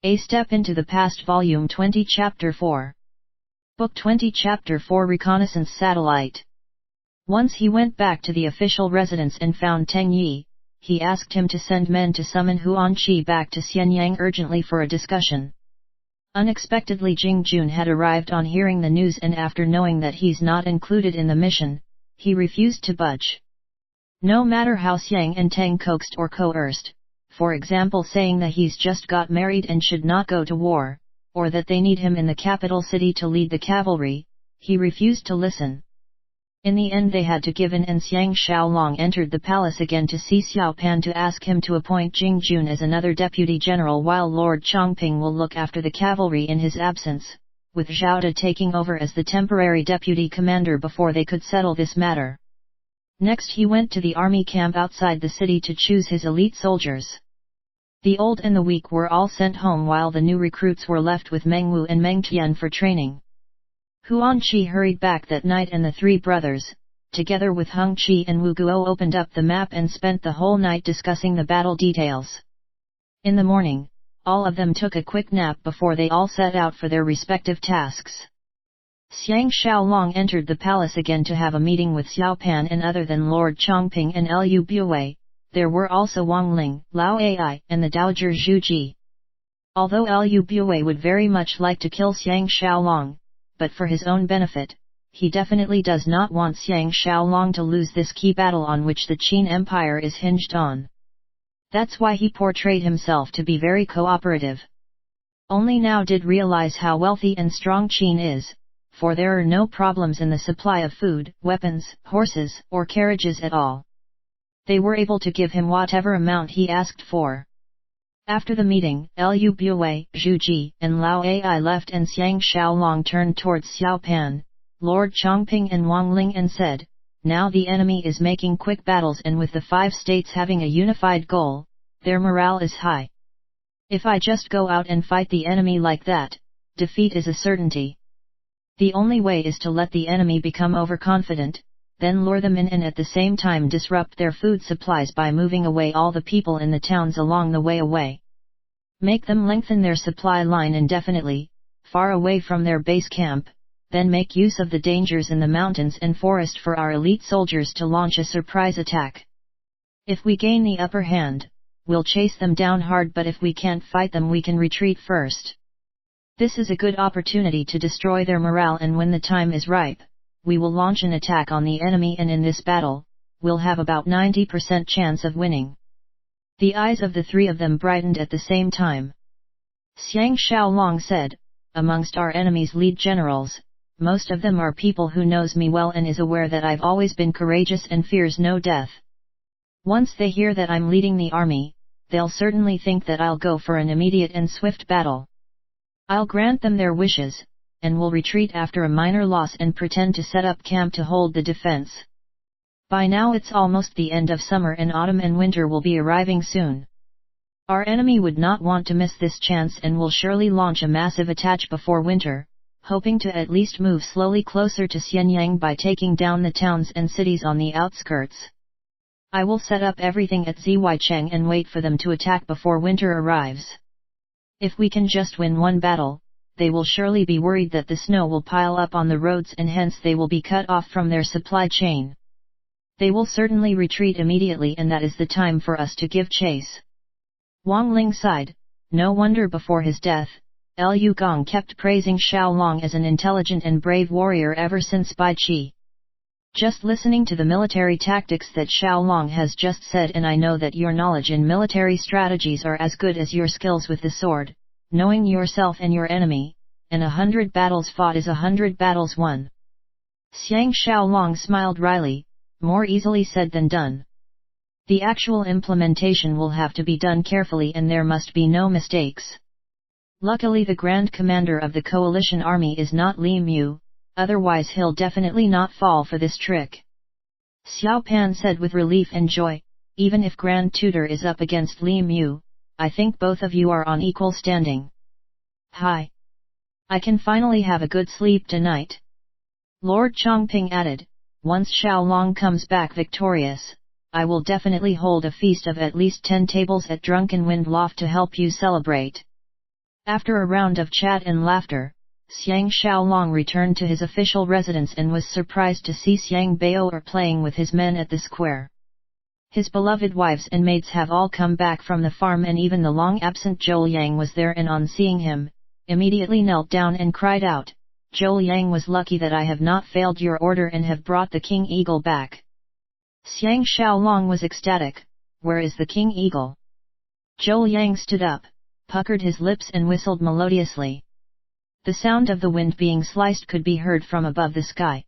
A Step into the Past Volume 20 Chapter 4. Book 20 Chapter 4 Reconnaissance Satellite. Once he went back to the official residence and found Teng Yi, he asked him to send men to summon Huan Qi back to Xianyang urgently for a discussion. Unexpectedly Jing Jun had arrived on hearing the news, and after knowing that he's not included in the mission, he refused to budge. No matter how Xiang and Teng coaxed or coerced, for example saying that he's just got married and should not go to war, or that they need him in the capital city to lead the cavalry, he refused to listen. In the end they had to give in, and Xiang Xiaolong entered the palace again to see Xiao Pan to ask him to appoint Jing Jun as another deputy general while Lord Chongping will look after the cavalry in his absence, with Zhao De taking over as the temporary deputy commander before they could settle this matter. Next he went to the army camp outside the city to choose his elite soldiers. The old and the weak were all sent home while the new recruits were left with Meng Wu and Meng Tian for training. Huan Qi hurried back that night, and the three brothers, together with Hung Qi and Wu Guo, opened up the map and spent the whole night discussing the battle details. In the morning, all of them took a quick nap before they all set out for their respective tasks. Xiang Xiaolong entered the palace again to have a meeting with Xiao Pan, and other than Lord Chongping and Liu Buwei, there were also Wang Ling, Lao Ai, and the Dowager Zhu Ji. Although Liu Buwei would very much like to kill Xiang Xiaolong, but for his own benefit, he definitely does not want Xiang Xiaolong to lose this key battle on which the Qin Empire is hinged on. That's why he portrayed himself to be very cooperative. Only now did realize how wealthy and strong Qin is, for there are no problems in the supply of food, weapons, horses, or carriages at all. They were able to give him whatever amount he asked for. After the meeting, Liu Buwei, Zhu Ji, and Lao Ai left, and Xiang Xiaolong turned towards Xiao Pan, Lord Chongping and Wang Ling, and said, "Now the enemy is making quick battles, and with the 5 states having a unified goal, their morale is high. If I just go out and fight the enemy like that, defeat is a certainty. The only way is to let the enemy become overconfident, then lure them in and at the same time disrupt their food supplies by moving away all the people in the towns along the way away. Make them lengthen their supply line indefinitely, far away from their base camp, then make use of the dangers in the mountains and forest for our elite soldiers to launch a surprise attack. If we gain the upper hand, we'll chase them down hard, but if we can't fight them we can retreat first. This is a good opportunity to destroy their morale, and when the time is ripe, we will launch an attack on the enemy, and in this battle, we'll have about 90% chance of winning." The eyes of the three of them brightened at the same time. Xiang Xiaolong said, "Amongst our enemy's lead generals, most of them are people who knows me well and is aware that I've always been courageous and fears no death. Once they hear that I'm leading the army, they'll certainly think that I'll go for an immediate and swift battle. I'll grant them their wishes, and will retreat after a minor loss and pretend to set up camp to hold the defense. By now it's almost the end of summer, and autumn and winter will be arriving soon. Our enemy would not want to miss this chance and will surely launch a massive attack before winter, hoping to at least move slowly closer to Xianyang by taking down the towns and cities on the outskirts. I will set up everything at Ziwaicheng and wait for them to attack before winter arrives. If we can just win one battle, they will surely be worried that the snow will pile up on the roads, and hence they will be cut off from their supply chain. They will certainly retreat immediately, and that is the time for us to give chase." Wang Ling sighed. No wonder before his death, Liu Gong kept praising Xiaolong as an intelligent and brave warrior ever since Bai Qi. "Just listening to the military tactics that Xiaolong has just said, and I know that your knowledge in military strategies are as good as your skills with the sword. Knowing yourself and your enemy, and 100 battles fought is 100 battles won." Xiang Xiaolong smiled wryly. More easily said than done. The actual implementation will have to be done carefully, and there must be no mistakes. Luckily the Grand Commander of the coalition army is not Li Mu, otherwise he'll definitely not fall for this trick. Xiao Pan said with relief and joy, "Even if Grand Tutor is up against Li Mu, I think both of you are on equal standing. Hi! I can finally have a good sleep tonight." Lord Chongping added, "Once Xiaolong comes back victorious, I will definitely hold a feast of at least 10 tables at Drunken Wind Loft to help you celebrate." After a round of chat and laughter, Xiang Xiaolong returned to his official residence and was surprised to see Xiang Bao'er playing with his men at the square. His beloved wives and maids have all come back from the farm, and even the long-absent Zhou Yang was there, and on seeing him, immediately knelt down and cried out, "Zhou Yang was lucky that I have not failed your order and have brought the King Eagle back." Xiang Xiaolong was ecstatic. "Where is the King Eagle?" Zhou Yang stood up, puckered his lips and whistled melodiously. The sound of the wind being sliced could be heard from above the sky.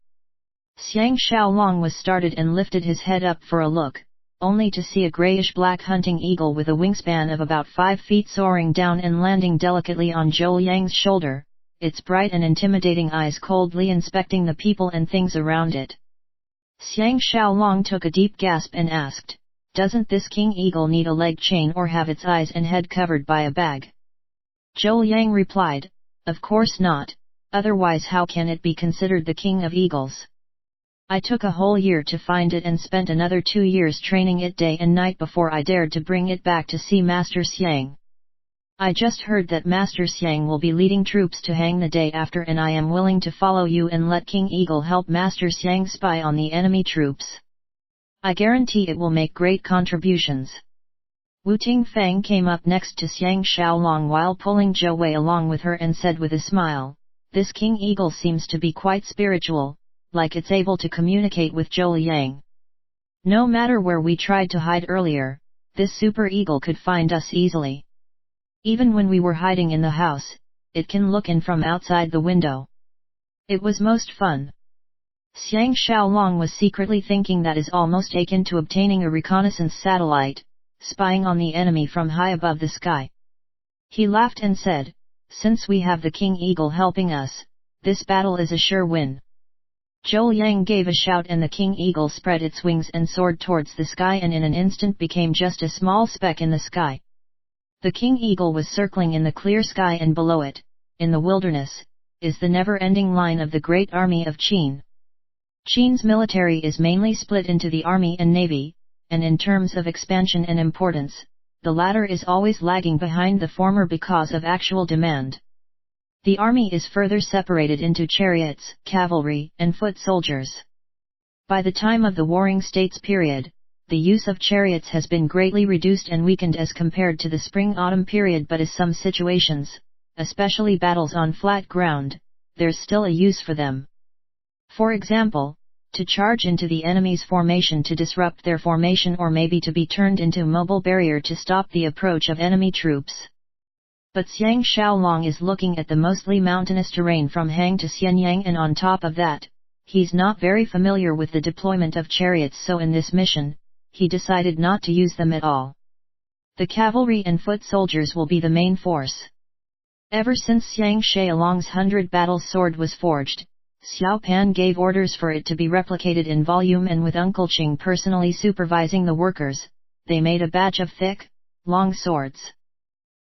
Xiang Xiaolong was startled and lifted his head up for a look, only to see a grayish-black hunting eagle with a wingspan of about 5 feet soaring down and landing delicately on Zhou Yang's shoulder, its bright and intimidating eyes coldly inspecting the people and things around it. Xiang Xiaolong took a deep gasp and asked, "Doesn't this king eagle need a leg chain or have its eyes and head covered by a bag?" Zhou Yang replied, "Of course not, otherwise how can it be considered the king of eagles? I took a whole year to find it and spent another 2 years training it day and night before I dared to bring it back to see Master Xiang. I just heard that Master Xiang will be leading troops to hang the day after, and I am willing to follow you and let King Eagle help Master Xiang spy on the enemy troops. I guarantee it will make great contributions." Wu Tingfang came up next to Xiang Xiaolong while pulling Zhou Wei along with her and said with a smile, "This King Eagle seems to be quite spiritual, like it's able to communicate with Zhou Yang. No matter where we tried to hide earlier, this super eagle could find us easily. Even when we were hiding in the house, it can look in from outside the window. It was most fun." Xiang Xiaolong was secretly thinking that is almost akin to obtaining a reconnaissance satellite, spying on the enemy from high above the sky. He laughed and said, "Since we have the King Eagle helping us, this battle is a sure win." Zhou Yang gave a shout and the King Eagle spread its wings and soared towards the sky and in an instant became just a small speck in the sky. The King Eagle was circling in the clear sky, and below it, in the wilderness, is the never-ending line of the great army of Qin. Qin's military is mainly split into the army and navy, and in terms of expansion and importance, the latter is always lagging behind the former because of actual demand. The army is further separated into chariots, cavalry, and foot soldiers. By the time of the Warring States period, the use of chariots has been greatly reduced and weakened as compared to the spring-autumn period, but in some situations, especially battles on flat ground, there's still a use for them. For example, to charge into the enemy's formation to disrupt their formation, or maybe to be turned into mobile barrier to stop the approach of enemy troops. But Xiang Xiaolong is looking at the mostly mountainous terrain from Hang to Xianyang, and on top of that, he's not very familiar with the deployment of chariots, so in this mission, he decided not to use them at all. The cavalry and foot soldiers will be the main force. Ever since Xiang Xiaolong's 100 battle sword was forged, Xiao Pan gave orders for it to be replicated in volume, and with Uncle Qing personally supervising the workers, they made a batch of thick, long swords.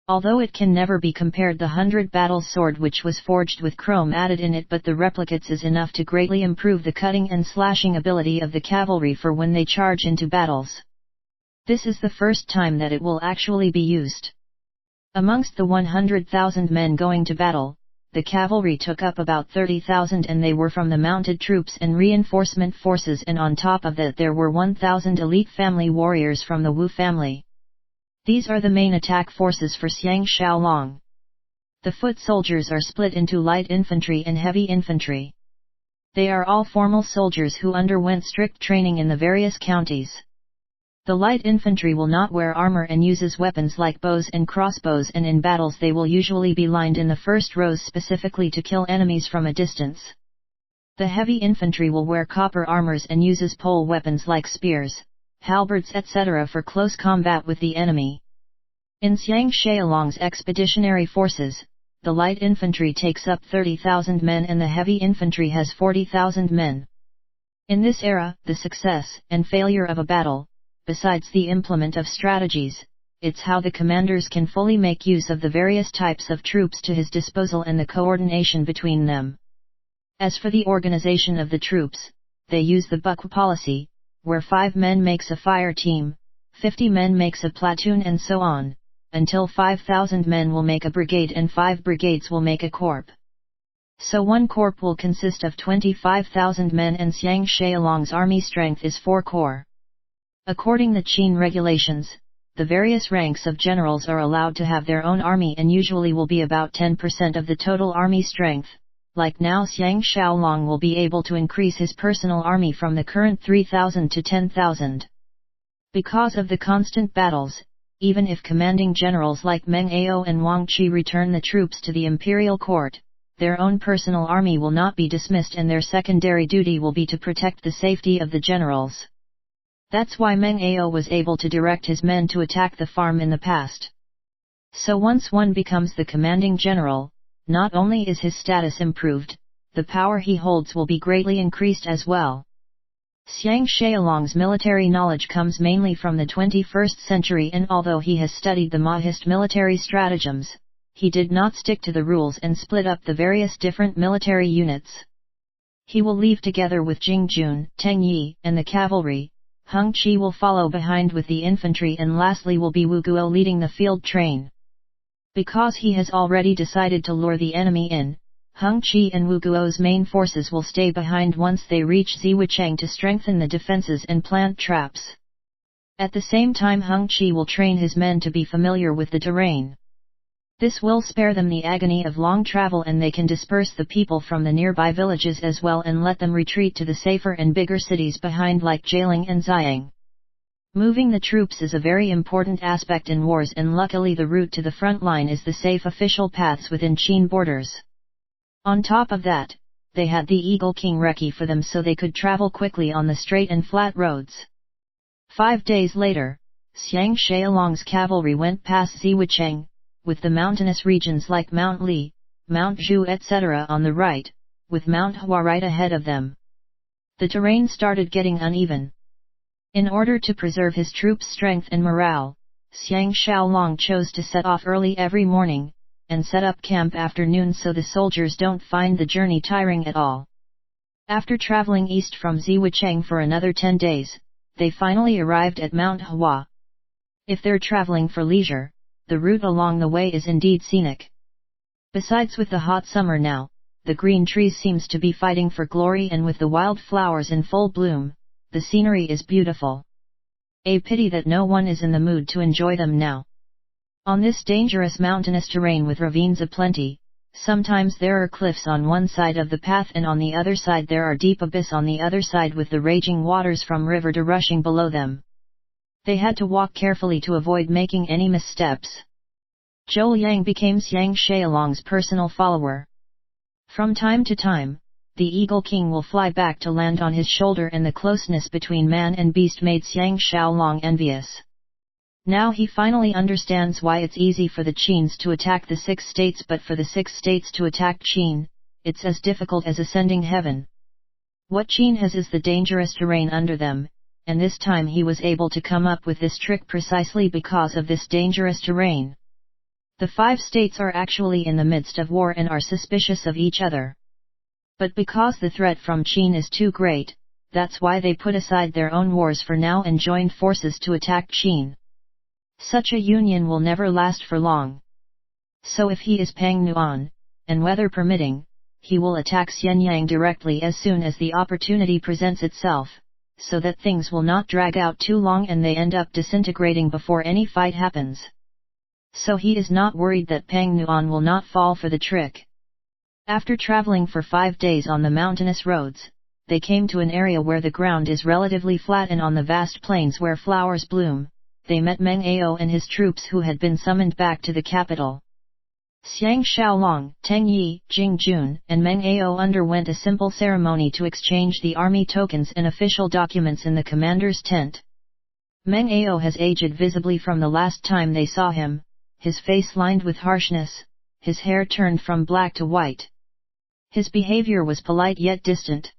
Although it can never be compared the 100 battle sword which was forged with chrome added in it, but the replicates is enough to greatly improve the cutting and slashing ability of the cavalry for when they charge into battles. This is the first time that it will actually be used. Amongst the 100,000 men going to battle, the cavalry took up about 30,000, and they were from the mounted troops and reinforcement forces, and on top of that there were 1,000 elite family warriors from the Wu family. These are the main attack forces for Xiang Xiaolong. The foot soldiers are split into light infantry and heavy infantry. They are all formal soldiers who underwent strict training in the various counties. The light infantry will not wear armor and uses weapons like bows and crossbows, and in battles they will usually be lined in the first rows specifically to kill enemies from a distance. The heavy infantry will wear copper armors and uses pole weapons like spears, halberds etc. for close combat with the enemy. In Xiang Xiaolong's expeditionary forces, the light infantry takes up 30,000 men and the heavy infantry has 40,000 men. In this era, the success and failure of a battle, besides the implement of strategies, it's how the commanders can fully make use of the various types of troops to his disposal and the coordination between them. As for the organization of the troops, they use the buck policy, where 5 men makes a fire team, 50 men makes a platoon and so on, until 5,000 men will make a brigade and 5 brigades will make a corps. So one corps will consist of 25,000 men and Xiang Xiaolong's army strength is 4 corps. According the Qin regulations, the various ranks of generals are allowed to have their own army and usually will be about 10% of the total army strength. Like now Xiang Xiaolong will be able to increase his personal army from the current 3,000 to 10,000. Because of the constant battles, even if commanding generals like Meng Ao and Wang Qi return the troops to the imperial court, their own personal army will not be dismissed and their secondary duty will be to protect the safety of the generals. That's why Meng Ao was able to direct his men to attack the farm in the past. So once one becomes the commanding general, not only is his status improved, the power he holds will be greatly increased as well. Xiang Xiaolong's military knowledge comes mainly from the 21st century, and although he has studied the Maoist military stratagems, he did not stick to the rules and split up the various different military units. He will leave together with Jing Jun, Teng Yi, and the cavalry. Hung Qi will follow behind with the infantry, and lastly will be Wu Guo leading the field train. Because he has already decided to lure the enemy in, Hung Qi and Wu Guo's main forces will stay behind once they reach Ziwicheng to strengthen the defenses and plant traps. At the same time Hung Qi will train his men to be familiar with the terrain. This will spare them the agony of long travel, and they can disperse the people from the nearby villages as well and let them retreat to the safer and bigger cities behind like Jialing and Xiang. Moving the troops is a very important aspect in wars, and luckily the route to the front line is the safe official paths within Qin borders. On top of that, they had the Eagle King recce for them so they could travel quickly on the straight and flat roads. 5 days later, Xiang Xiaolong's cavalry went past Ziwicheng, with the mountainous regions like Mount Li, Mount Zhu etc. on the right, with Mount Hua right ahead of them. The terrain started getting uneven. In order to preserve his troops' strength and morale, Xiang Xiaolong chose to set off early every morning, and set up camp after noon so the soldiers don't find the journey tiring at all. After traveling east from Ziwicheng for another 10 days, they finally arrived at Mount Hua. If they're traveling for leisure, the route along the way is indeed scenic. Besides, with the hot summer now, the green trees seems to be fighting for glory, and with the wild flowers in full bloom, the scenery is beautiful. A pity that no one is in the mood to enjoy them now. On this dangerous mountainous terrain with ravines aplenty, sometimes there are cliffs on one side of the path and on the other side there are deep abyss on the other side with the raging waters from river to rushing below them. They had to walk carefully to avoid making any missteps. Zhou Yang became Xiang Xiaolong's personal follower. From time to time, the Eagle King will fly back to land on his shoulder, and the closeness between man and beast made Xiang Xiaolong envious. Now he finally understands why it's easy for the Qins to attack the 6 states, but for the 6 states to attack Qin, it's as difficult as ascending heaven. What Qin has is the dangerous terrain under them, and this time he was able to come up with this trick precisely because of this dangerous terrain. The 5 states are actually in the midst of war and are suspicious of each other. But because the threat from Qin is too great, that's why they put aside their own wars for now and joined forces to attack Qin. Such a union will never last for long. So if he is Pang Nuan, and weather permitting, he will attack Xianyang directly as soon as the opportunity presents itself, so that things will not drag out too long and they end up disintegrating before any fight happens. So he is not worried that Pang Nuan will not fall for the trick. After traveling for 5 days on the mountainous roads, they came to an area where the ground is relatively flat, and on the vast plains where flowers bloom, they met Meng Ao and his troops who had been summoned back to the capital. Xiang Xiaolong, Teng Yi, Jing Jun, and Meng Ao underwent a simple ceremony to exchange the army tokens and official documents in the commander's tent. Meng Ao has aged visibly from the last time they saw him, his face lined with harshness, his hair turned from black to white. His behavior was polite yet distant.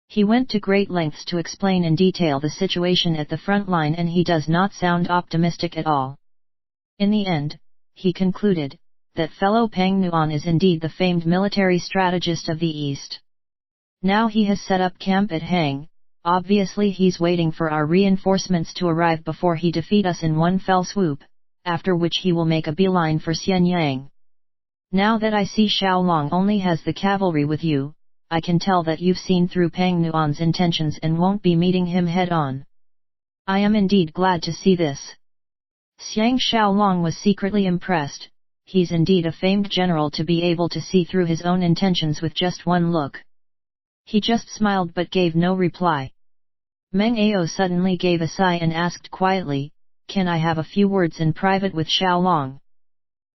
He went to great lengths to explain in detail the situation at the front line, and he does not sound optimistic at all. In the end, he concluded that fellow Pang Nuan is indeed the famed military strategist of the East. Now he has set up camp at Hang. Obviously he's waiting for our reinforcements to arrive before he defeat us in one fell swoop, after which he will make a beeline for Xianyang. Now that I see Xiaolong only has the cavalry with you, I can tell that you've seen through Pang Nuan's intentions and won't be meeting him head-on. I am indeed glad to see this. Xiang Xiaolong was secretly impressed. He's indeed a famed general to be able to see through his own intentions with just one look. He just smiled but gave no reply. Meng Ao suddenly gave a sigh and asked quietly, "Can I have a few words in private with Xiaolong?"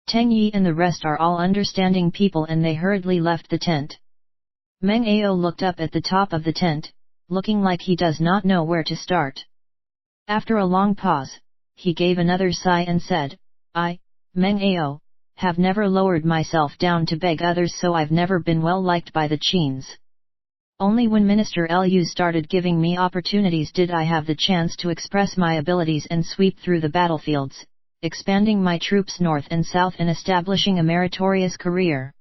Teng Yi and the rest are all understanding people and they hurriedly left the tent. Meng Ao looked up at the top of the tent, looking like he does not know where to start. After a long pause, he gave another sigh and said, "I, Meng Ao, have never lowered myself down to beg others, so I've never been well liked by the Qins. Only when Minister Lu started giving me opportunities did I have the chance to express my abilities and sweep through the battlefields, expanding my troops north and south and establishing a meritorious career."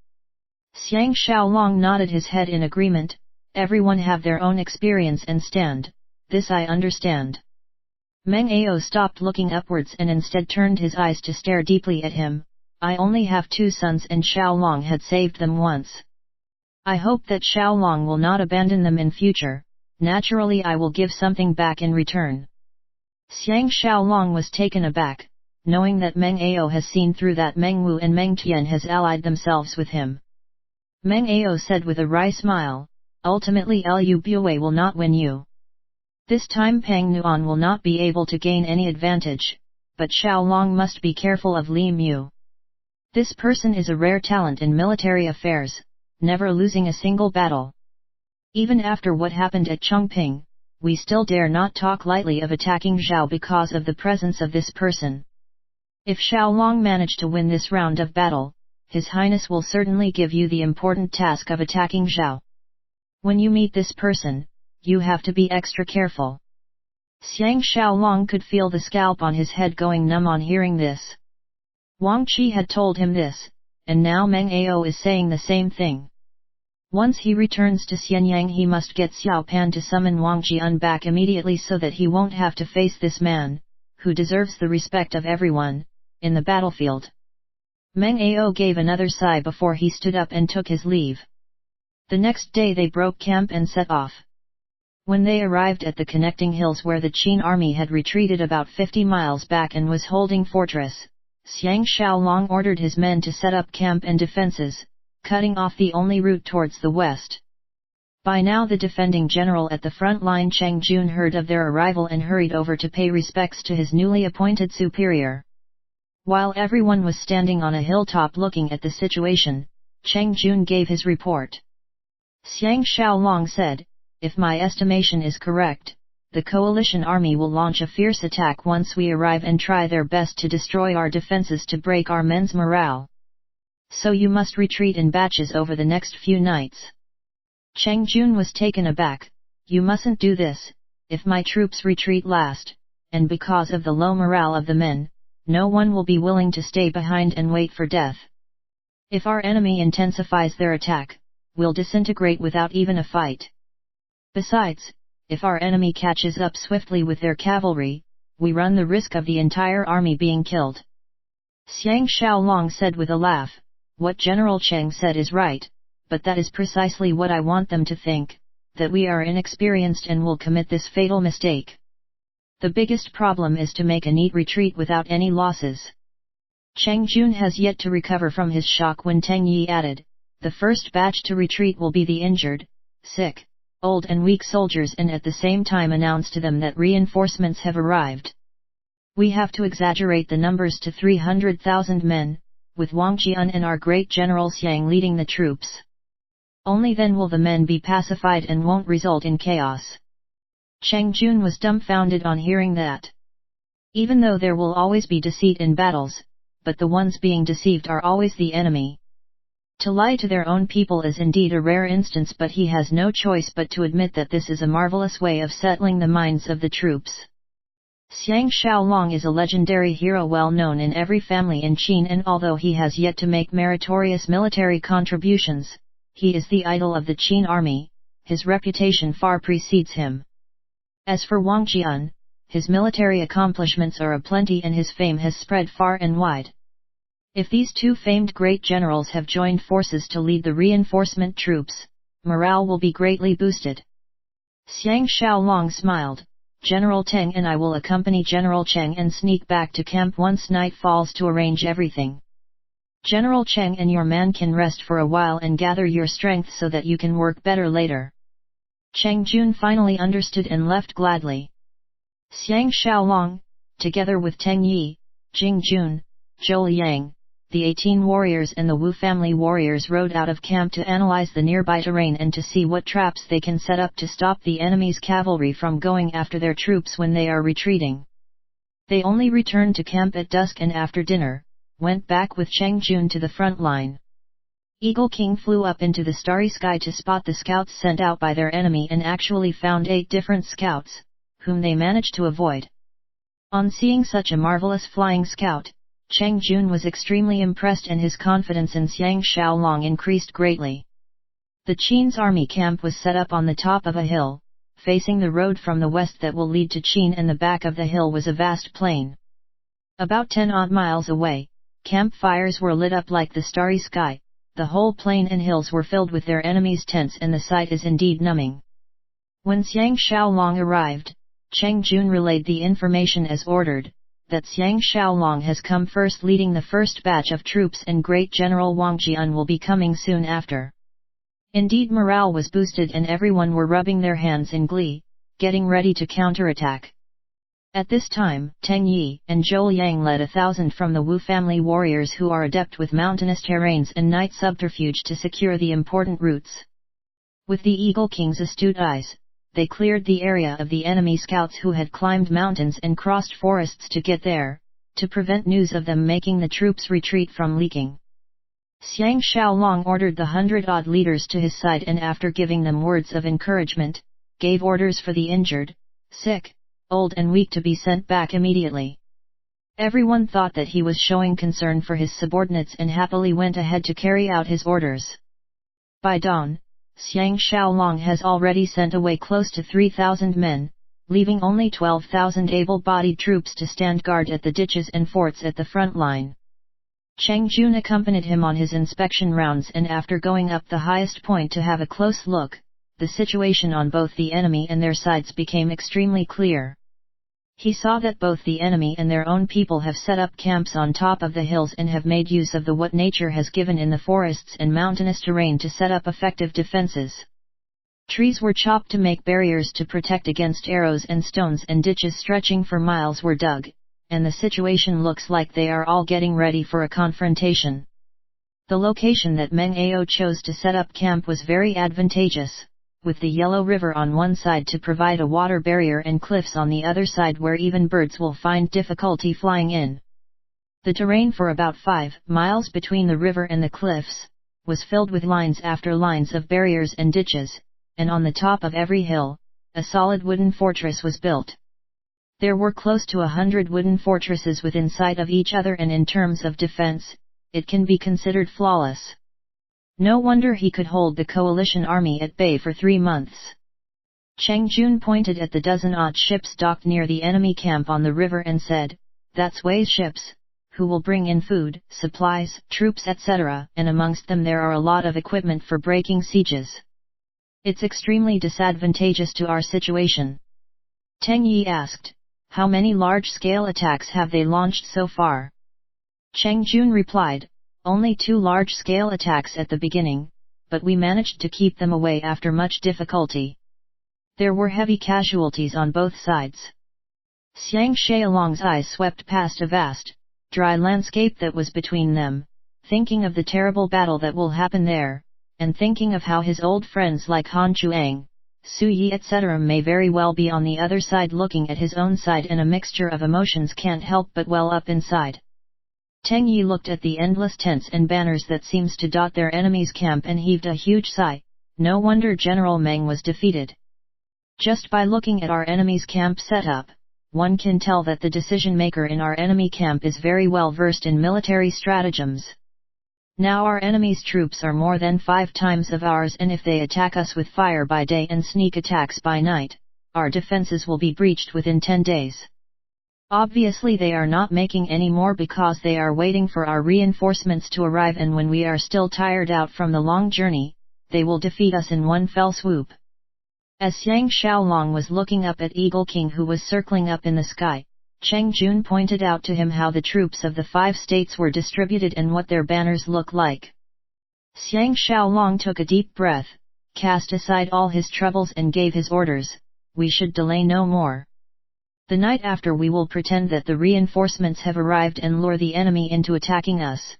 Xiang Xiaolong nodded his head in agreement. Everyone have their own experience and stand, this I understand. Meng Ao stopped looking upwards and instead turned his eyes to stare deeply at him. "I only have 2 sons and Xiaolong had saved them once. I hope that Xiaolong will not abandon them in future, naturally I will give something back in return." Xiang Xiaolong was taken aback, knowing that Meng Ao has seen through that Meng Wu and Meng Tian has allied themselves with him. Meng Ao said with a wry smile, "Ultimately Lu Bue will not win you. This time Pang Nuan will not be able to gain any advantage, but Xiaolong must be careful of Li Mu. This person is a rare talent in military affairs, never losing a single battle. Even after what happened at Chongping, we still dare not talk lightly of attacking Zhao because of the presence of this person. If Xiaolong managed to win this round of battle, His Highness will certainly give you the important task of attacking Zhao. When you meet this person, you have to be extra careful." Xiang Xiaolong could feel the scalp on his head going numb on hearing this. Wang Qi had told him this, and now Meng Ao is saying the same thing. Once he returns to Xianyang he must get Xiao Pan to summon Wang Jian back immediately so that he won't have to face this man, who deserves the respect of everyone, in the battlefield. Meng Ao gave another sigh before he stood up and took his leave. The next day they broke camp and set off. When they arrived at the connecting hills where the Qin army had retreated about 50 miles back and was holding fortress, Xiang Xiaolong ordered his men to set up camp and defenses, cutting off the only route towards the west. By now the defending general at the front line Cheng Jun heard of their arrival and hurried over to pay respects to his newly appointed superior. While everyone was standing on a hilltop looking at the situation, Cheng Jun gave his report. Xiang Xiaolong said, "If my estimation is correct, the coalition army will launch a fierce attack once we arrive and try their best to destroy our defenses to break our men's morale. So you must retreat in batches over the next few nights." Cheng Jun was taken aback. "You mustn't do this. If my troops retreat last, and because of the low morale of the men, no one will be willing to stay behind and wait for death. If our enemy intensifies their attack, we'll disintegrate without even a fight. Besides, if our enemy catches up swiftly with their cavalry, we run the risk of the entire army being killed." Xiang Xiaolong said with a laugh, "What General Cheng said is right, but that is precisely what I want them to think, that we are inexperienced and will commit this fatal mistake. The biggest problem is to make a neat retreat without any losses." Cheng Jun has yet to recover from his shock when Teng Yi added, "The first batch to retreat will be the injured, sick, old and weak soldiers, and at the same time announce to them that reinforcements have arrived. We have to exaggerate the numbers to 300,000 men, with Wang Jian and our great General Xiang leading the troops. Only then will the men be pacified and won't result in chaos." Cheng Jun was dumbfounded on hearing that. Even though there will always be deceit in battles, but the ones being deceived are always the enemy. To lie to their own people is indeed a rare instance, but he has no choice but to admit that this is a marvelous way of settling the minds of the troops. Xiang Xiaolong is a legendary hero well known in every family in Qin, and although he has yet to make meritorious military contributions, he is the idol of the Qin army, his reputation far precedes him. As for Wang Jian, his military accomplishments are aplenty and his fame has spread far and wide. If these two famed great generals have joined forces to lead the reinforcement troops, morale will be greatly boosted. Xiang Xiaolong smiled. General Teng and I will accompany General Cheng and sneak back to camp once night falls to arrange everything. General Cheng and your man can rest for a while and gather your strength so that you can work better later. Cheng Jun finally understood and left gladly. Xiang Xiaolong, together with Teng Yi, Jing Jun, Zhou Liang, the 18 warriors and the Wu family warriors rode out of camp to analyze the nearby terrain and to see what traps they can set up to stop the enemy's cavalry from going after their troops when they are retreating. They only returned to camp at dusk and after dinner, went back with Cheng Jun to the front line. Eagle King flew up into the starry sky to spot the scouts sent out by their enemy and actually found 8 different scouts, whom they managed to avoid. On seeing such a marvelous flying scout, Cheng Jun was extremely impressed and his confidence in Xiang Xiaolong increased greatly. The Qin's army camp was set up on the top of a hill, facing the road from the west that will lead to Qin, and the back of the hill was a vast plain. About 10 odd miles away, campfires were lit up like the starry sky, the whole plain and hills were filled with their enemies' tents and the sight is indeed numbing. When Xiang Xiaolong arrived, Cheng Jun relayed the information as ordered, that Xiang Xiaolong has come first leading the first batch of troops and Great General Wang Jian will be coming soon after. Indeed, morale was boosted and everyone were rubbing their hands in glee, getting ready to counterattack. At this time, Teng Yi and Zhou Liang led 1,000 from the Wu family warriors who are adept with mountainous terrains and night subterfuge to secure the important routes. With the Eagle King's astute eyes, they cleared the area of the enemy scouts who had climbed mountains and crossed forests to get there, to prevent news of them making the troops retreat from leaking. Xiang Xiaolong ordered the 100-odd leaders to his side and after giving them words of encouragement, gave orders for the injured, sick, old and weak to be sent back immediately. Everyone thought that he was showing concern for his subordinates and happily went ahead to carry out his orders. By dawn, Xiang Xiaolong has already sent away close to 3,000 men, leaving only 12,000 able-bodied troops to stand guard at the ditches and forts at the front line. Cheng Jun accompanied him on his inspection rounds and after going up the highest point to have a close look, the situation on both the enemy and their sides became extremely clear. He saw that both the enemy and their own people have set up camps on top of the hills and have made use of what nature has given in the forests and mountainous terrain to set up effective defenses. Trees were chopped to make barriers to protect against arrows and stones and ditches stretching for miles were dug, and the situation looks like they are all getting ready for a confrontation. The location that Meng Ao chose to set up camp was very advantageous, with the Yellow River on one side to provide a water barrier and cliffs on the other side where even birds will find difficulty flying in. The terrain for about 5 miles between the river and the cliffs, was filled with lines after lines of barriers and ditches, and on the top of every hill, a solid wooden fortress was built. There were close to 100 wooden fortresses within sight of each other and in terms of defense, it can be considered flawless. No wonder he could hold the coalition army at bay for 3 months. Cheng Jun pointed at the dozen-odd ships docked near the enemy camp on the river and said, "That's Wei's ships, who will bring in food, supplies, troops etc., and amongst them there are a lot of equipment for breaking sieges. It's extremely disadvantageous to our situation." Teng Yi asked, "How many large-scale attacks have they launched so far?" Cheng Jun replied, "Only 2 large-scale attacks at the beginning, but we managed to keep them away after much difficulty. There were heavy casualties on both sides." Xiang Xiaolong's eyes swept past a vast, dry landscape that was between them, thinking of the terrible battle that will happen there, and thinking of how his old friends like Han Chuang, Su Yi etc. may very well be on the other side looking at his own side, and a mixture of emotions can't help but well up inside. Teng Yi looked at the endless tents and banners that seems to dot their enemy's camp and heaved a huge sigh. No wonder General Meng was defeated. Just by looking at our enemy's camp setup, one can tell that the decision-maker in our enemy camp is very well versed in military stratagems. Now our enemy's troops are more than 5 times of ours, and if they attack us with fire by day and sneak attacks by night, our defenses will be breached within 10 days. Obviously they are not making any more because they are waiting for our reinforcements to arrive, and when we are still tired out from the long journey, they will defeat us in one fell swoop. As Xiang Xiaolong was looking up at Eagle King, who was circling up in the sky, Cheng Jun pointed out to him how the troops of the 5 states were distributed and what their banners look like. Xiang Xiaolong took a deep breath, cast aside all his troubles and gave his orders: we should delay no more. The night after we will pretend that the reinforcements have arrived and lure the enemy into attacking us.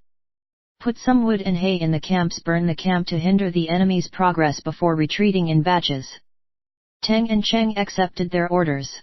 Put some wood and hay in the camps, burn the camp to hinder the enemy's progress before retreating in batches. Tang and Cheng accepted their orders.